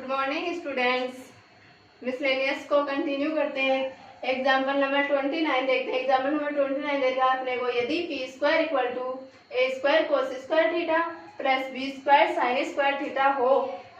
Good morning students. Miscellaneous को continue करते हैं। एग्जाम्पल नंबर 29 देखते हैं। एग्जाम्पल नंबर 29 देखा आपने को, यदि P square equal to A square cos square theta plus B square sine square theta हो,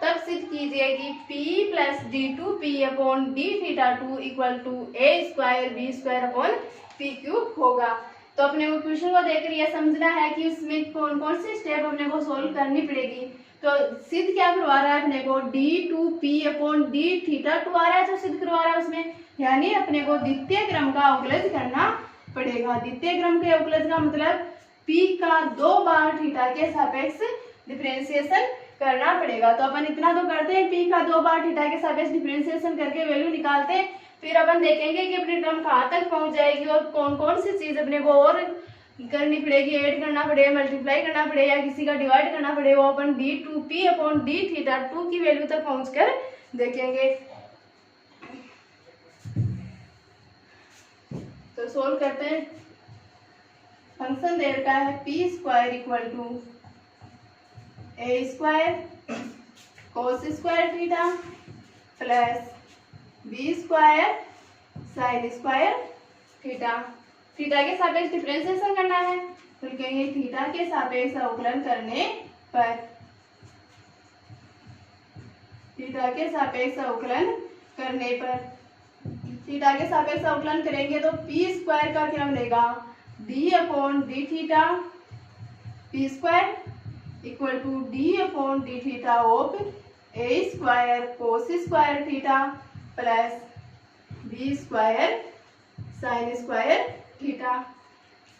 तब सिद्ध कीजिए कि P plus D two P upon D theta two equal to A square B square upon P cube होगा। तो अपने को question को देखकर यह समझना है कि उसमें कौन कौन सी स्टेप अपने को सोल्व करनी पड़ेगी। तो सिद्ध क्या करवा रहा है अपने को, d two P upon D theta two आ रहा है, तो सिद्ध करवा रहा है उसमें, यानी अपने को द्वितीय क्रम का अवकलज करना पड़ेगा। द्वितीय क्रम के अवकलज का मतलब पी का 2 बार थीटा के सापेक्ष डिफरेंशिएशन करना पड़ेगा। तो अपन इतना तो करते हैं, पी का 2 बार थीटा के सापेक्ष डिफरेंशिएशन करके वैल्यू निकालते हैं। फिर अपन देखेंगे कि अपनी क्रम कहाँ तक पहुंच जाएगी और कौन कौन सी चीज अपने को और करनी पड़ेगी, ऐड करना पड़ेगा, मल्टीप्लाई करना पड़ेगा या किसी का डिवाइड करना पड़ेगा। वो अपन d two P upon D theta two की वैल्यू तक पहुंचकर देखेंगे। तो सोल्व करते हैं। फंक्शन दे रखा है P square equal to A square cos square theta plus B square sine square theta. Theta के सापेक्ष डिफरेंशिएशन करना है, तो लिखेंगे थीटा के सापेक्ष अवकलन करने पर, थीटा के सापेक्ष अवकलन करने पर, थीटा के सापेक्ष अवकलन करेंगे तो पी स्क्वायर का क्या मिलेगा, D upon D theta P square equal to D upon D theta of A square cos square theta plus B square sine square theta.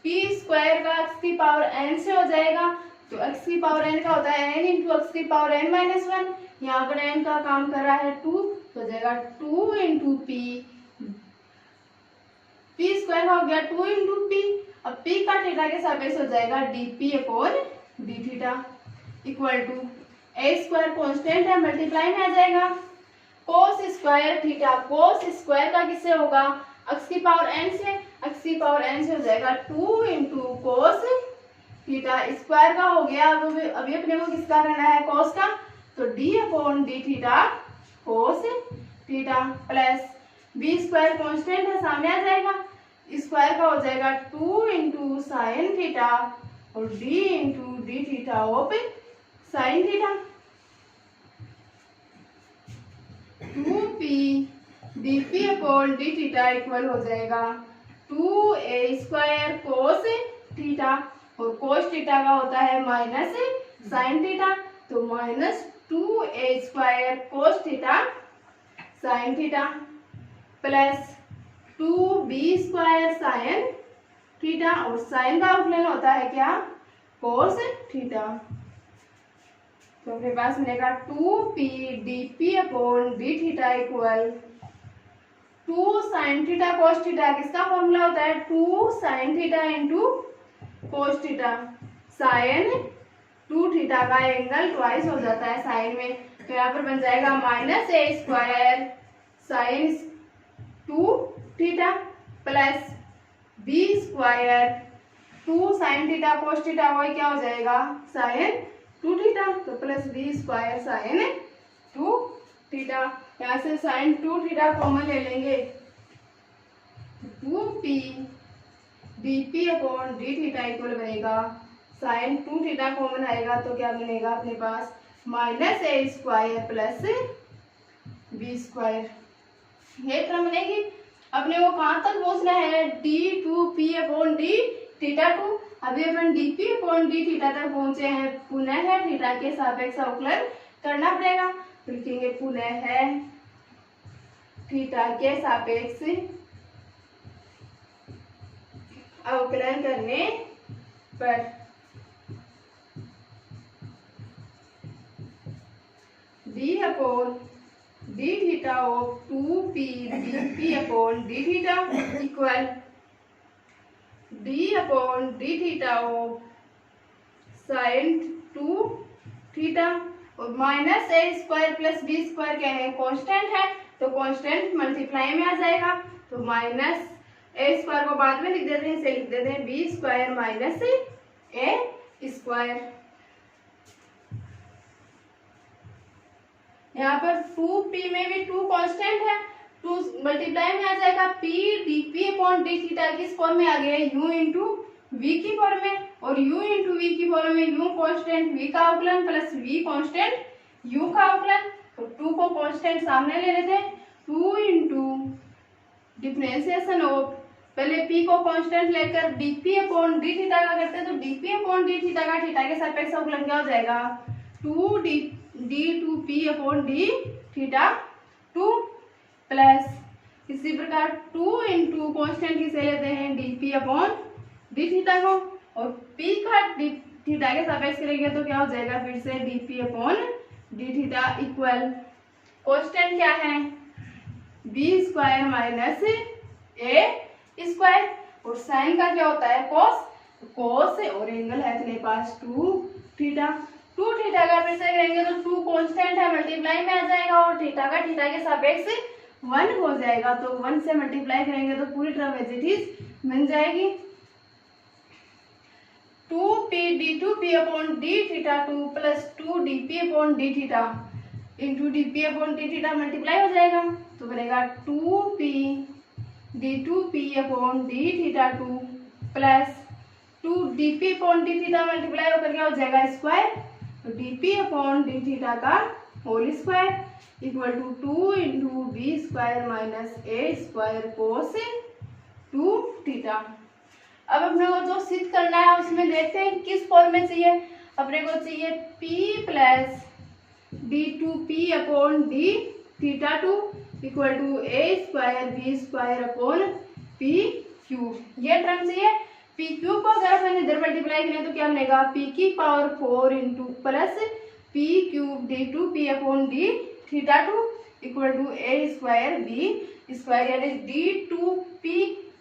P square का x की पावर n से हो जाएगा, तो x की पावर n का होता है n इंटू एक्स की पावर n माइनस 1। यहाँ पर n का काम कर रहा है 2, तो हो जाएगा 2 इंटू पी, पी स्क्वायर का हो गया 2 इंटू पी। अब p का थीटा के सापेक्ष हो जाएगा dp upon D theta equal to A square constant है, मल्टीप्लाई में आ जाएगा cos square theta, cos square का किससे होगा, x की पावर n से, x की पावर n से हो जाएगा 2 इंटू कोस थीटा स्क्वायर का हो गया। अभी अपने को किसका करना है, कोस का, तो d upon D theta cos theta plus B square constant है, सामने आ जाएगा, स्क्वायर का हो जाएगा 2 इंटू साइन थीटा और d into d theta of sine theta. 2p dp upon D theta equal हो जाएगा 2a स्क्वायर कोस थीटा, और कोस थीटा का होता है माइनस साइन थीटा, तो माइनस 2a स्क्वायर कोस theta sine theta plus 2b square sine theta, और sign का अवकलन होता है क्या, कोस थीटा। तो अपने पास मिलेगा 2p dp upon D theta equal 2 sine theta cos theta. किसका फॉर्मूला होता है, 2 sine theta into cos theta. Sine 2 theta का एंगल ट्वाइस हो जाता है साइन में, तो यहाँ पर बन जाएगा माइनस ए square sine 2 theta plus B square 2 sine theta cos theta, वही क्या हो जाएगा, साइन 2 थीटा, तो plus B square sine 2 theta. यहाँ से साइन 2 थीटा कॉमन ले लेंगे, 2p dp upon D theta equal बनेगा, साइन 2 थीटा कॉमन आएगा तो क्या बनेगा अपने पास, माइनस ए स्क्वायर प्लस बी स्क्वायर। ये क्रम बनेगी। अपने को कहाँ तक पहुंचना है, d two P upon D theta two. अभी अपन dp अपॉन डी थीटा तक पहुंचे हैं, पुनः है थीटा के सापेक्ष अवकलन करना पड़ेगा, तो लिखेंगे पुनः है थीटा के सापेक्ष अवकलन करने पर d upon D theta of 2p dp upon D theta equal d upon D theta of sign 2 theta, और माइनस ए स्क्वायर प्लस बी स्क्वायर क्या है, कांस्टेंट है, तो कांस्टेंट मल्टीप्लाई में आ जाएगा, तो माइनस ए स्क्वायर को बाद में लिख देते हैं, इसे लिख देते हैं बी स्क्वायर माइनस ए स्क्वायर। यहाँ पर 2p में भी 2 कांस्टेंट है, 2 मल्टीप्लाई में आ जाएगा p dp upon d theta किस फॉर्म में आ गया है, u इंटू v की फॉर्म में, और u इंटू v की फॉर्म में u कांस्टेंट v का अवकलन प्लस v कांस्टेंट u का अवकलन। तो 2 को कांस्टेंट सामने ले लेते हैं, 2 इंटू डिफरेंशिएशन ऑफ, पहले p को कांस्टेंट लेकर dp अपॉन d थीटा का करते हैं, तो dp अपॉन d थीटा का थीटा के सापेक्ष अवकलन क्या हो जाएगा, 2d2p upon d theta 2 plus इसी प्रकार 2 इंटू कॉन्स्टेंट किसे लेते हैं, dp अपॉन d थीटा को, और p का d थीटा के सापेक्ष करेंगे तो क्या हो जाएगा फिर से dp upon d theta equal constant क्या है, b square minus a square, और साइन का क्या होता है cos, cos और एंगल है अपने पास 2 थीटा का फिर से करेंगे तो 2 कांस्टेंट है मल्टीप्लाई में आ जाएगा, और थीटा का थीटा के सापेक्ष 1 हो जाएगा, तो 1 से मल्टीप्लाई करेंगे तो पूरी टर्म एज इट इज बन जाएगी 2p d2p upon d theta 2 plus 2 dp upon d theta into dp upon d theta multiply हो जाएगा, तो बनेगा 2p d2p upon d theta 2 plus 2 dp upon d theta multiply होकर क्या हो जाएगा स्क्वायर, तो dp अपॉन d थीटा का whole square equal to 2 into B square minus A square cos 2 theta. अब अपने को जो सिद्ध करना है उसमें देखते हैं किस फॉर्म में चाहिए, अपने को चाहिए p plus d2p upon d theta 2 equal to A square B square upon p cube, ये टर्म चाहिए। p क्यूब को अगर अपन इधर मल्टीप्लाई करें तो क्या बनेगा, p की power 4 into plus p cube d2p upon d theta 2 equal to A square B square, यानी d2p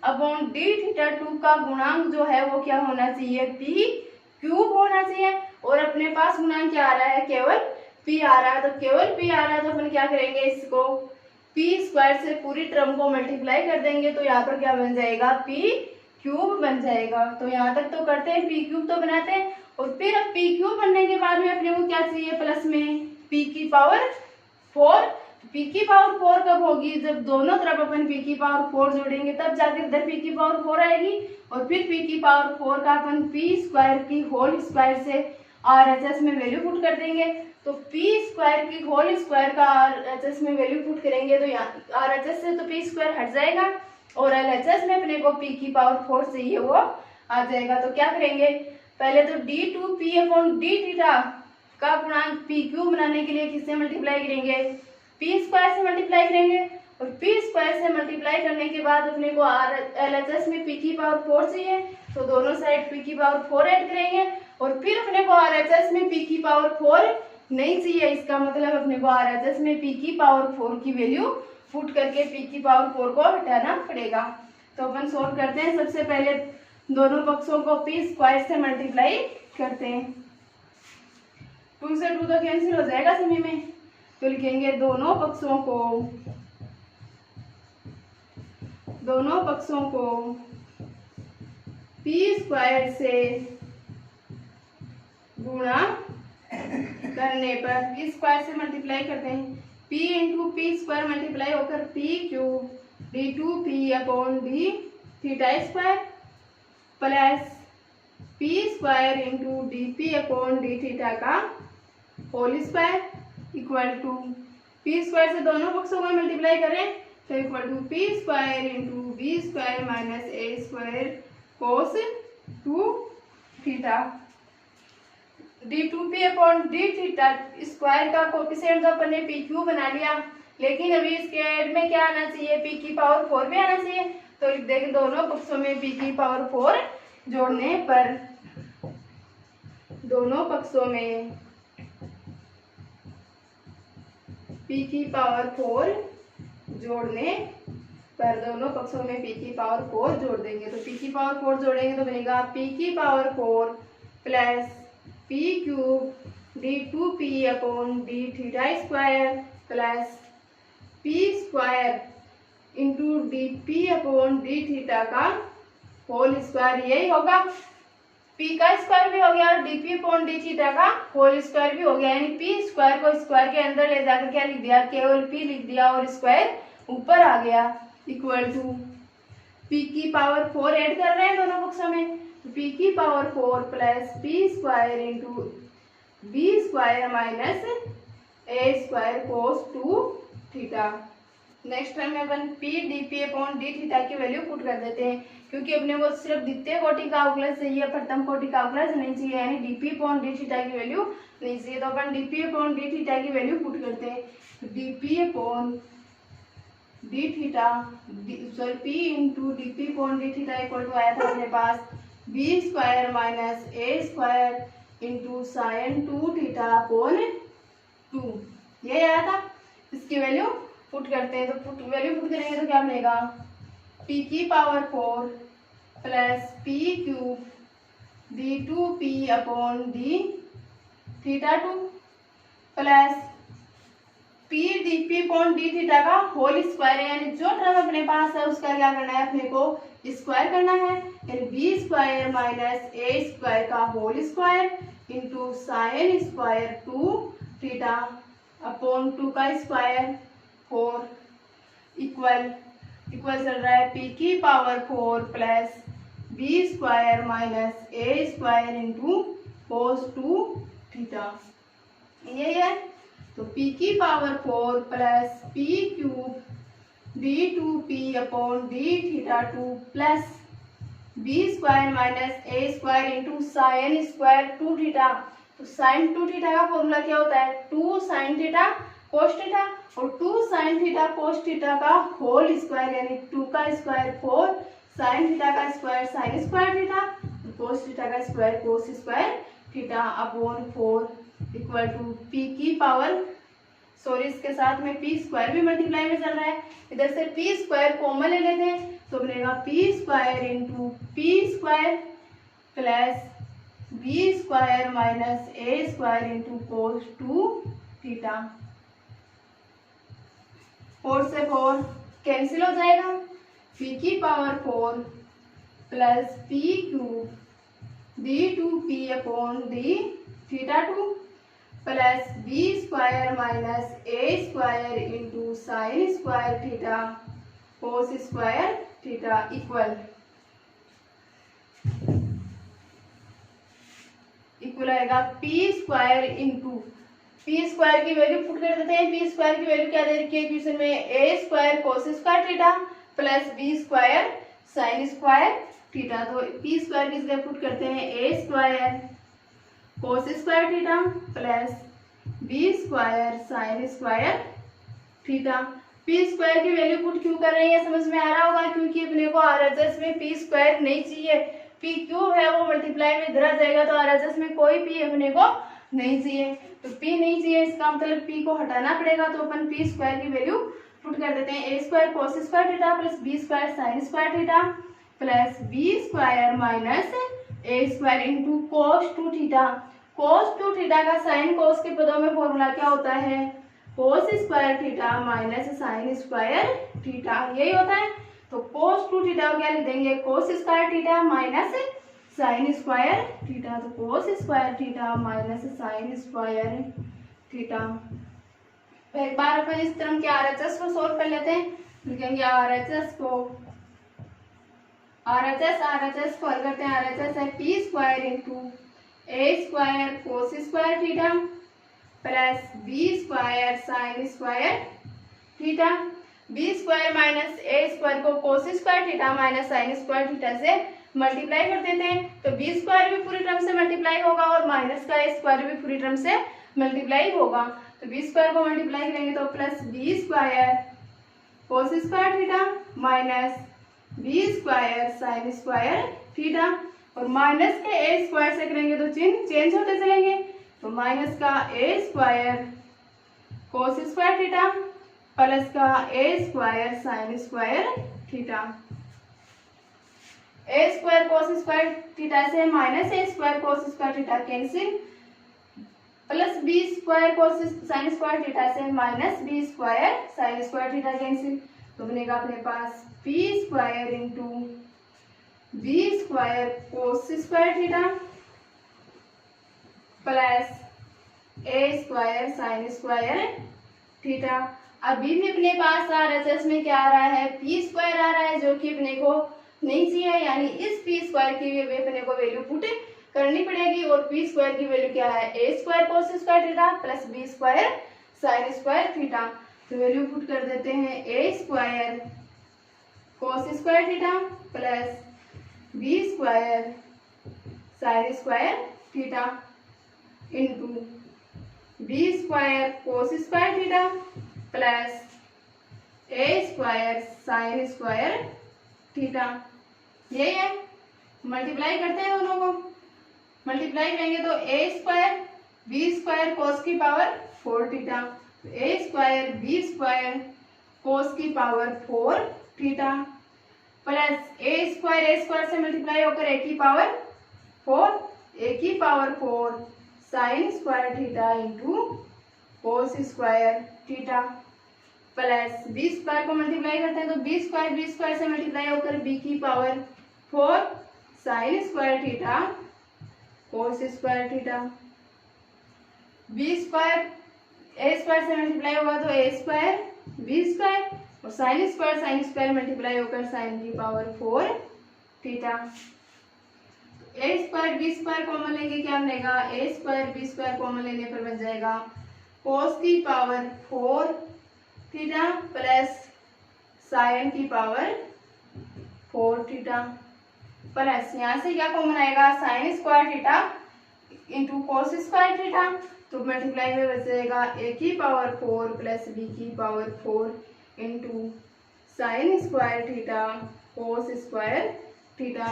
अपॉन d थीटा 2 का गुणांक जो है वो क्या होना चाहिए, p क्यूब होना चाहिए, और अपने पास गुणांक क्या आ रहा है, केवल p आ रहा है, तो केवल p आ रहा है तो अपन क्या करेंगे, इसको p स्क्वायर से पूरी टर्म को मल्टीप्लाई कर देंगे, तो यहाँ पर क्या बन जाएगा, p क्यूब बन जाएगा। तो यहाँ तक तो करते हैं, p क्यूब तो बनाते हैं, और फिर अब p क्यूब बनने के बाद में अपने को क्या चाहिए, प्लस में p की पावर 4। p की पावर 4 कब होगी, जब दोनों तरफ अपन p की पावर 4 जोड़ेंगे तब जाकर इधर p की पावर 4 आएगी, और फिर p की पावर 4 का अपन p स्क्वायर की होल स्क्वायर से RHS में वैल्यू पुट कर देंगे, तो p स्क्वायर की होल स्क्वायर का RHS में वैल्यू पुट करेंगे तो यहाँ RHS से तो p स्क्वायर हट जाएगा, और LHS में अपने को p की पावर 4 चाहिए वो आ जाएगा। तो क्या करेंगे, पहले तो d2p अपॉन d थीटा का गुणांक p क्यूब बनाने के लिए किससे मल्टीप्लाई करेंगे, p स्क्वायर से मल्टीप्लाई करेंगे, और p स्क्वायर से मल्टीप्लाई करने के बाद अपने को LHS में p की पावर 4 चाहिए, तो दोनों साइड p की पावर 4 ऐड करेंगे, और फिर अपने को RHS में p की पावर 4 नहीं चाहिए, इसका मतलब अपने को RHS में p की पावर 4 की वैल्यू पुट करके p की पावर 4 को हटाना पड़ेगा। तो अपन सोल्व करते हैं, सबसे पहले दोनों पक्षों को p स्क्वायर से मल्टीप्लाई करते हैं, 2 से 2 तो कैंसिल हो जाएगा सभी में, तो लिखेंगे दोनों पक्षों को p स्क्वायर से गुणा करने पर p स्क्वायर से मल्टीप्लाई करते हैं, p into P square multiply होकर p cube d2p upon d theta square plus p square into dp upon d theta का whole square equal to p square से दोनों पक्षों को मल्टीप्लाई करें तो equal to p square into B square minus A square cos 2 theta. d2p upon d theta square का coefficient तो अपन ने p क्यूब बना लिया, लेकिन अभी इसके ऐड में क्या आना चाहिए, p की पावर 4 भी आना चाहिए, तो लिख देंगे दोनों पक्षों में p की पावर 4 जोड़ने पर, दोनों पक्षों में p की पावर 4 जोड़ने पर, दोनों पक्षों में p की पावर 4 जोड़ देंगे, तो p की पावर 4 जोड़ेंगे तो बनेगा p की power 4 plus p cube d2p upon d theta square plus p square into dp upon d theta का होल स्क्वायर, यही होगा। पी का स्क्वायर भी हो गया और D P upon D theta का होल स्क्वायर भी हो गया, यानी पी स्क्वायर को स्क्वायर के अंदर ले जाकर क्या लिख दिया, केवल पी लिख दिया और स्क्वायर ऊपर आ गया, इक्वल टू पी की पावर 4 ऐड कर रहे हैं दोनों पक्षों में, तो पी की power 4 plus P square into B square minus ए square cos 2 theta. Next time अपन P D P upon D theta की वैल्यू पुट कर देते हैं, क्योंकि अपने को सिर्फ द्वितीय कोटि का अवकलज चाहिए, प्रथम कोटि का अवकलज नहीं चाहिए, यानी D P upon D theta की वैल्यू नहीं चाहिए। तो अपन D P upon D theta की वैल्यू पुट करते हैं, D P upon D theta sorry P into D P upon D theta equal to आया था अपने पास बी स्क्वायर माइनस ए square into sine 2 theta upon 2, ये आया था। इसकी वैल्यू पुट करते हैं, तो वैल्यू पुट करेंगे तो क्या बनेगा, पी की power 4 plus P cube D 2 P upon D theta 2 plus P D P upon D theta का होल स्क्वायर है, यानी जो टर्म अपने पास है उसका क्या करना है, अपने को स्क्वायर करना है, यानी बी स्क्वायर माइनस ए स्क्वायर का whole square into sine square 2 theta upon 2 का स्क्वायर 4 इक्वल चल रहा है पी की power 4 plus B square minus ए स्क्वायर इंटू कोस 2 थीटा, ये है। तो p की power 4 plus P cube D 2 P upon D theta 2 plus B square minus ए square into sine square 2 theta. तो sine 2 theta का formula क्या होता है, 2 sine theta cos theta, और 2 साइन थीटा कोस थीटा का होल स्क्वायर, यानी 2 का square 4 sine theta का square sine square theta, cos theta का square cos square theta upon 4 equal to P की पावर सॉरी इसके साथ में पी स्क्वायर भी मल्टीप्लाई में चल रहा है, इधर से पी स्क्वायर कॉमन ले लेते हैं तो बनेगा P square into P square plus B square minus ए स्क्वायर इंटू कोस 2 थीटा। 4 से 4 कैंसिल हो जाएगा, पी की power 4 plus P cube D 2 P upon D theta 2 plus B square minus ए square into sine square theta cos square theta equal आएगा P square into P square की value put कर देते हैं। P square की value क्या दे रखी है equation में, A square cos square theta plus B square sine square theta. तो पी स्क्वायर की जगह पुट करते हैं A square cos square theta plus B square sine square theta. P square की वैल्यू पुट क्यों कर रहे हैं समझ में आ रहा होगा, क्योंकि अपने को आरएचएस में पी स्क्वायर नहीं चाहिए, पी क्यूब है वो मल्टीप्लाई में इधर आ जाएगा, तो आरएचएस में कोई पी अपने को नहीं चाहिए। तो पी नहीं चाहिए इसका मतलब पी को हटाना पड़ेगा, तो अपन पी स्क्वायर की वैल्यू पुट कर देते हैं A square cos square theta plus B square sine square theta plus B square minus A square into cos 2 theta. Cos 2 theta का साइन कोस के पदों में फॉर्मूला क्या होता है, cos square theta minus sine square theta, यही होता है। तो कोस 2 थीटा को क्या लिख देंगे, cos square theta minus sine square theta. तो cos square theta minus sine square theta. तो एक बार अपन इस टर्म के आरएचएस को सोल्व कर लेते हैं, लिखेंगे आरएचएस को हल करते हैं। आरएचएस है P square into A square cos square theta plus B square sine square theta. B square minus A square को cos square theta minus sine square theta से मल्टीप्लाई कर देते हैं, तो बी स्क्वायर भी पूरी टर्म से मल्टीप्लाई होगा और माइनस का ए स्क्वायर भी पूरी टर्म से मल्टीप्लाई होगा। तो बी स्क्वायर को मल्टीप्लाई करेंगे तो plus B square cos square theta minus B square sine square theta, और माइनस के ए स्क्वायर से करेंगे तो चिन्ह चेंज होते चलेंगे। तो माइनस का A square cos square theta plus का A square sine square theta. A square cos square theta से माइनस ए square cos square theta cancel, plus B square cos sine square theta से minus B square sine square theta cancel. तो बनेगा अपने पास P square into B square cos square theta plus A square sine square theta. अभी भी अपने पास RHS में क्या आ रहा है, पी स्क्वायर आ रहा है, जो कि अपने को नहीं चाहिए, यानी इस पी स्क्वायर की भी अपने को वैल्यू पुट करनी पड़ेगी। और पी स्क्वायर की वैल्यू क्या है, A square cos square theta plus B square sine square theta. तो वैल्यू पुट कर देते हैं, A square cos square theta plus B square sine square theta into B square cos square theta plus A square sine square theta. यही है, multiply करते हैं दोनों को। मल्टीप्लाई करेंगे तो A square B square cos की power 4 theta, A square B square cos की power 4 theta plus A square से मल्टीप्लाई होकर ए की पावर 4, ए की power 4 sine square theta into cos square theta plus B square को multiply करते हैं तो बी स्क्वायर से मल्टीप्लाई होकर बी की power 4 sine square theta cos square theta. B square A square से मल्टीप्लाई होगा तो ए स्क्वायर बी स्क्वायर और साइन स्क्वायर मल्टीप्लाई होकर साइन की power 4 theta. A square B square common लेंगे क्या बनेगा, ए स्क्वायर बी स्क्वायर कॉमन लेने पर बन जाएगा कोस की पावर 4 थीटा प्लस साइन की पावर 4 थीटा प्लस यहाँ से क्या कॉमन आएगा, sign square theta into cos square theta. तो मल्टीप्लाई में बच जाएगा ए की पावर 4 प्लस बी की power 4 into sine square theta cos square theta.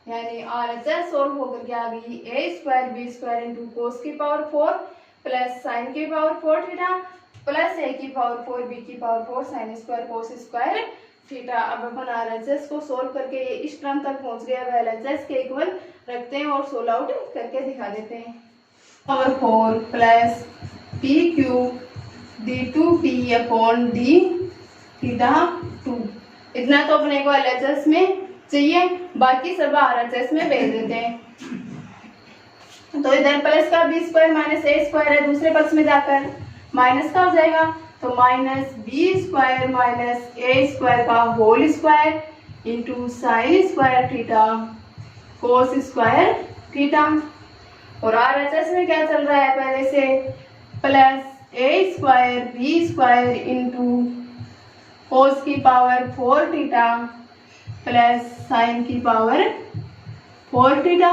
यानी आरएचएस सोल्व होकर के आ गई, A square B square into cos की पावर 4 प्लस साइन की पावर 4 थीटा प्लस ए की पावर 4 बी की power 4 sine square cos square theta. अब अपन आरएचएस को सोल्व करके ये इस टर्म तक पहुंच गया, अब एलएचएस के इक्वल रखते हैं और सोल्व आउट करके दिखा देते हैं। Power 4 plus P cube d 2p upon D theta 2, इतना तो अपने को एलएचएस में चाहिए, बाकी सब आरएचएस में भेज देते हैं। तो इधर प्लस का बी स्क्वायर माइनस ए स्क्वायर है, दूसरे पक्ष में जाकर माइनस का हो जाएगा, तो माइनस बी स्क्वायर माइनस ए स्क्वायर का whole square into sine square theta cos square theta. और आरएचएस में क्या चल रहा है, पहले से plus A square B square into cos की पावर 4 थीटा प्लस साइन की पावर 4 थीटा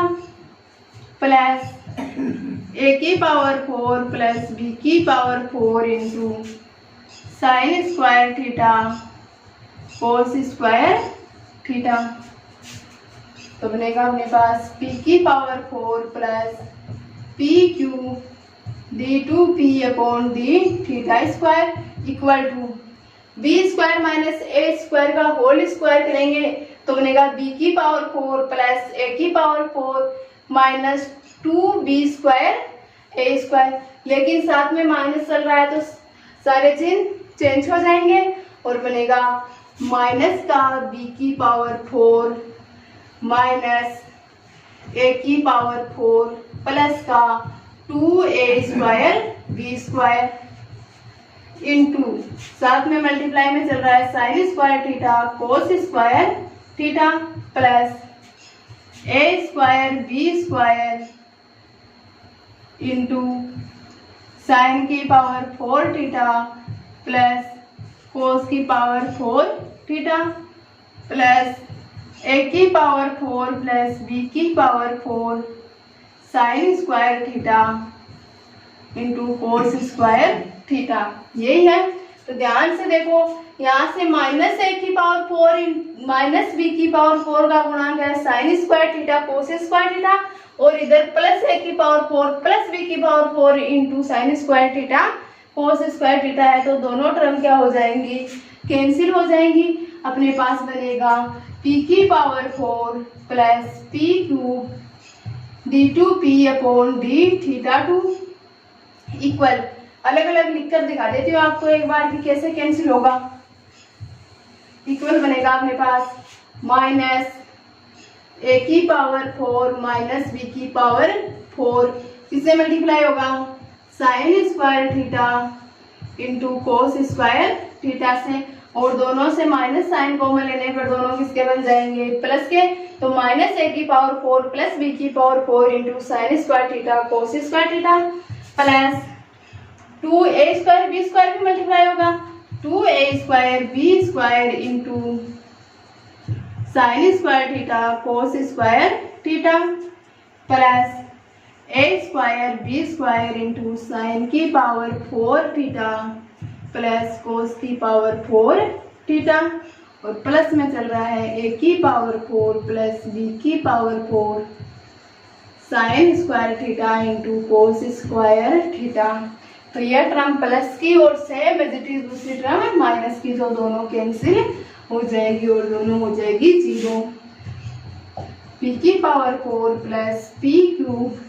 प्लस ए की पावर 4 प्लस बी की power 4 into sine square theta cos square theta. तो बनेगा अपने पास p की power 4 plus P cube d 2p upon D theta square equal to b square minus A square का whole square करेंगे तो बनेगा b की पावर 4 प्लस ए की power 4 minus 2b square A square. लेकिन साथ में माइनस चल रहा है तो सारे चिन्ह चेंज हो जाएंगे और बनेगा माइनस का b की पावर 4 माइनस ए की पावर 4 प्लस का 2a square b square into साथ में मल्टीप्लाई में चल रहा है sine square theta cos square theta plus A square B square into sine की पावर 4 थीटा प्लस कोस की पावर 4 थीटा प्लस ए की पावर 4 प्लस बी की power 4 sine square theta into cos square theta. यही है, तो ध्यान से देखो, यहाँ से माइनस ए की पावर 4 माइनस बी की पावर 4 का गुणांक है sine square theta cos square theta और इधर प्लस ए की पावर 4 प्लस बी की power 4 into sine square theta cos square theta है। तो दोनों टर्म क्या हो जाएंगी, कैंसिल हो जाएंगी। अपने पास बनेगा p की power 4 plus P cube d 2p upon D theta 2 equal, अलग अलग लिखकर दिखा देती हूँ आपको एक बार कि कैसे कैंसिल होगा। इक्वल बनेगा अपने पास माइनस ए की पावर 4 माइनस बी की पावर 4 किससे मल्टीप्लाई होगा, sign square theta into cos square theta से, और दोनों से माइनस साइन कॉमन लेने पर दोनों किसके बन जाएंगे, प्लस के। तो माइनस ए की पावर 4 प्लस बी की power 4 into sine square theta cos square theta plus 2a square B square भी मल्टीप्लाई होगा, 2a square B square into sine square theta cos square theta plus a square B square into sine की power 4 theta plus cos की power 4 theta, और plus में चल रहा है a की पावर 4 प्लस b की power 4 sine square theta into cos square theta. तो यह टर्म प्लस की और सेम एज इट इज दूसरी टर्म माइनस की, जो दोनों कैंसिल हो जाएगी और दोनों हो जाएगी 0। p की power 4 plus p cube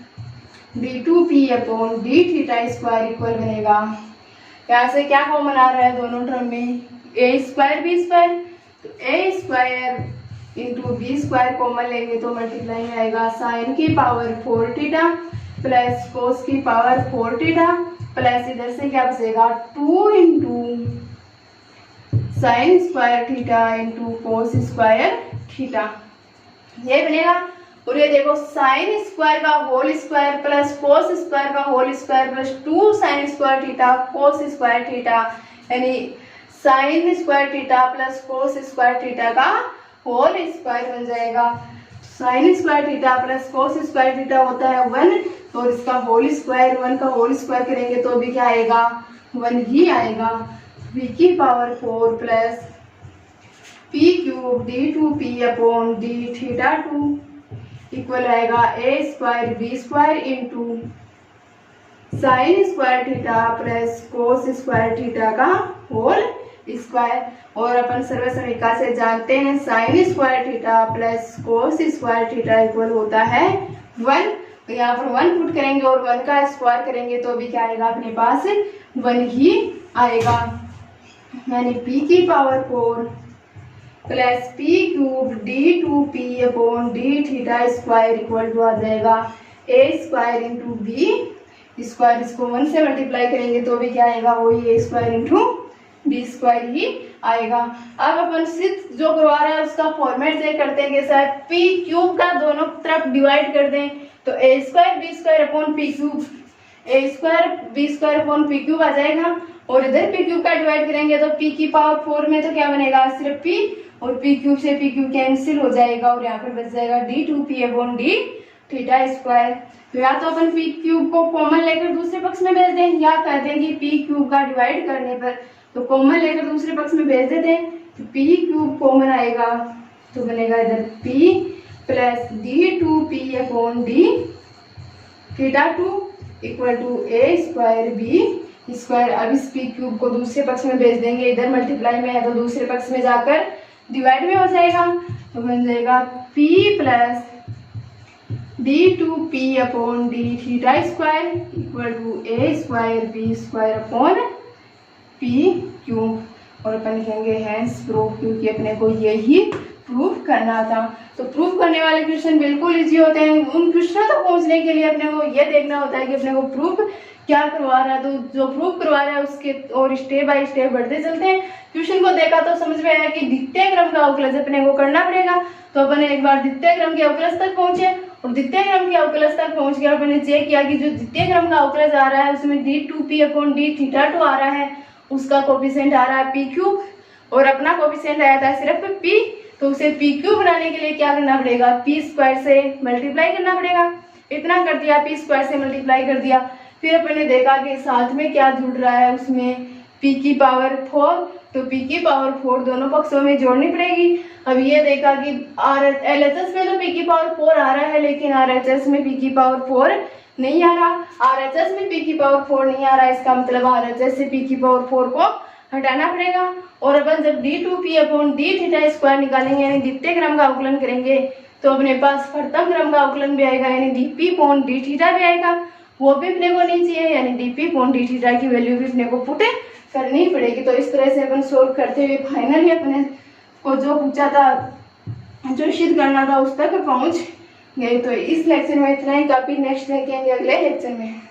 d2p upon d theta square equal बनेगा, यहाँ से क्या कॉमन आ रहा है दोनों टर्म में, a स्क्वायर बी स्क्वायर, तो a square into B square common लेंगे तो मल्टीप्लाई में आएगा साइन की पावर 4 थीटा प्लस कोस की पावर 4 थीटा प्लस इधर से क्या बचेगा 2 into sine square theta into cos square theta, ये बनेगा। और ये देखो साइन स्क्वायर का whole square plus cos square का whole square plus 2 sine square theta cos square theta, यानी sine square theta plus cos square theta का whole square बन जाएगा। Sine square theta plus cos square theta होता है 1, और इसका होल स्क्वायर 1 का होल स्क्वायर करेंगे तो भी क्या आएगा 1 ही आएगा। b की power 4 plus p cube d2p upon d theta 2 equal आएगा a square B square into sine square theta plus cos square theta का होल स्क्वायर, और अपन सर्वसमीका से जानते हैं sine square theta plus cos square theta equal होता है 1। तो यहाँ पर 1 पुट करेंगे और 1 का स्क्वायर करेंगे तो भी क्या आएगा अपने पास 1 ही आएगा, यानी p की power 4 plus p cube d2p upon d theta square equal to आ जाएगा a square into B square, इसको 1 से मल्टीप्लाई करेंगे तो भी क्या आएगा वही a square into B square ही आएगा। अब अपन सिर्फ जो करवा रहा है उसका फॉर्मेट चेक करते हैं कैसा है, p क्यूब का दोनों तरफ डिवाइड कर दें तो a square B square upon P cube, a square B square upon P cube आ जाएगा, और इधर p क्यूब का डिवाइड करेंगे तो p की पावर 4 में तो क्या बनेगा सिर्फ p, और p क्यूब से p क्यूब कैंसिल हो जाएगा और यहाँ पर बच जाएगा d2p upon d theta square. तो या तो अपन p क्यूब को कॉमन लेकर दूसरे पक्ष में भेज दें, या कह दें कि p क्यूब का डिवाइड करने पर तो कॉमन लेकर दूसरे पक्ष में भेज देते हैं, तो p क्यूब कॉमन आएगा तो बनेगा इधर p plus d2p upon d theta 2 equal to a square b square. अब इस p क्यूब को दूसरे पक्ष में भेज देंगे, इधर मल्टीप्लाई में है तो दूसरे पक्ष में जाकर डिवाइड में हो जाएगा, तो बन जाएगा p plus d2p upon d theta square equal to a square b square upon p cube, और अपन लिखेंगे हैंस प्रूफ, क्योंकि अपने को यही प्रूफ करना था। तो प्रूफ करने वाले क्वेश्चन बिल्कुल इजी होते हैं, उन क्वेश्चनों तक पहुंचने के लिए अपने को ये देखना होता है कि अपने को प्रूफ क्या करवा रहा है, तो जो प्रूफ करवा रहा है उसके और स्टेप बाय स्टेप बढ़ते चलते हैं। क्वेश्चन को देखा तो समझ में आया कि द्वितीय क्रम का अवकलज अपने को करना पड़ेगा, तो अपन एक बार द्वितीय क्रम के अवकलज तक पहुंचे, और द्वितीय क्रम के अवकलज तक पहुंच गया अपन ने चेक किया कि जो द्वितीय क्रम का अवकलज आ रहा है उसमें d2p अपॉन d थीटा 2 आ रहा है, उसका कोफिशिएंट आ रहा है p क्यूब, और अपना कोफिशिएंट आया था सिर्फ p, तो उसे p क्यूब बनाने के लिए क्या करना पड़ेगा p स्क्वायर से मल्टीप्लाई करना पड़ेगा। इतना कर दिया, p स्क्वायर से मल्टीप्लाई कर दिया, फिर अपन ने देखा कि साथ में क्या जुड़ रहा है उसमें p की पावर 4, तो p की पावर 4 दोनों पक्षों में जोड़नी पड़ेगी। अब ये देखा कि LHS में तो p की पावर 4 आ रहा है, लेकिन RHS में p की पावर 4 नहीं आ रहा, RHS में p की पावर 4 नहीं आ रहा, इसका मतलब RHS से p की पावर 4 को हटाना पड़ेगा। और अपन जब d2p upon d theta square निकालेंगे यानी द्वितीय क्रम का अवकलन करेंगे, तो अपने पास प्रथम क्रम का अवकलन भी आएगा, यानी dp अपॉन d थीटा भी आएगा, वो भी अपने को नहीं चाहिए, यानी dp अपॉन d थीटा की वैल्यू भी अपने को पुट करनी पड़ेगी। तो इस तरह से अपन सोल्व करते हुए फाइनली अपने को जो पूछा था, जो सिद्ध करना था, उस तक पहुंच यही तो इस लेक्चर में इतना ही, काफी नेक्स्ट देखेंगे अगले लेक्चर में।